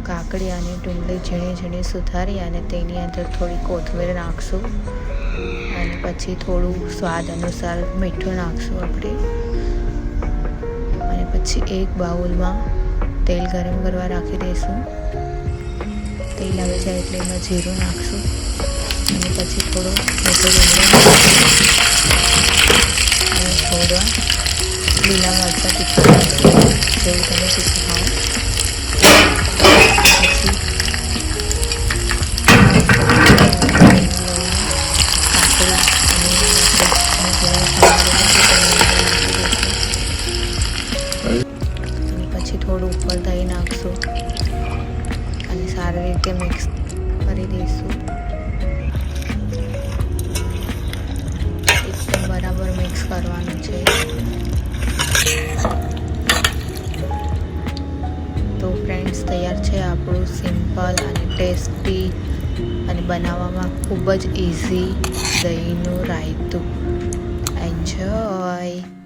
કાકડી અને ડુંગળી ઝીણી ઝીણી સુધારી અને તેની અંદર થોડી કોથમીર નાખશું અને પછી થોડું સ્વાદ અનુસાર મીઠું નાખશું આપણે અને પછી એક બાઉલમાં તેલ ગરમ કરવા રાખી દઈશું. તેલ આવી જાય એટલે એમાં જીરું નાખશું અને પછી થોડો મોટો લીમડો અને થોડા લીલા મરચાં તીખા નાખશું જેવું તમે તીખું ખાઓ. પછી થોડું ઉપર દહીં નાખશું અને સારી રીતે મિક્સ કરી દઈશું. એકદમ બરાબર મિક્સ કરવાનું છે. તો ફ્રેન્ડ્સ, તૈયાર છે આપણું સિમ્પલ અને ટેસ્ટી અને બનાવવામાં ખૂબ જ ઇઝી દહીંનું રાયતું.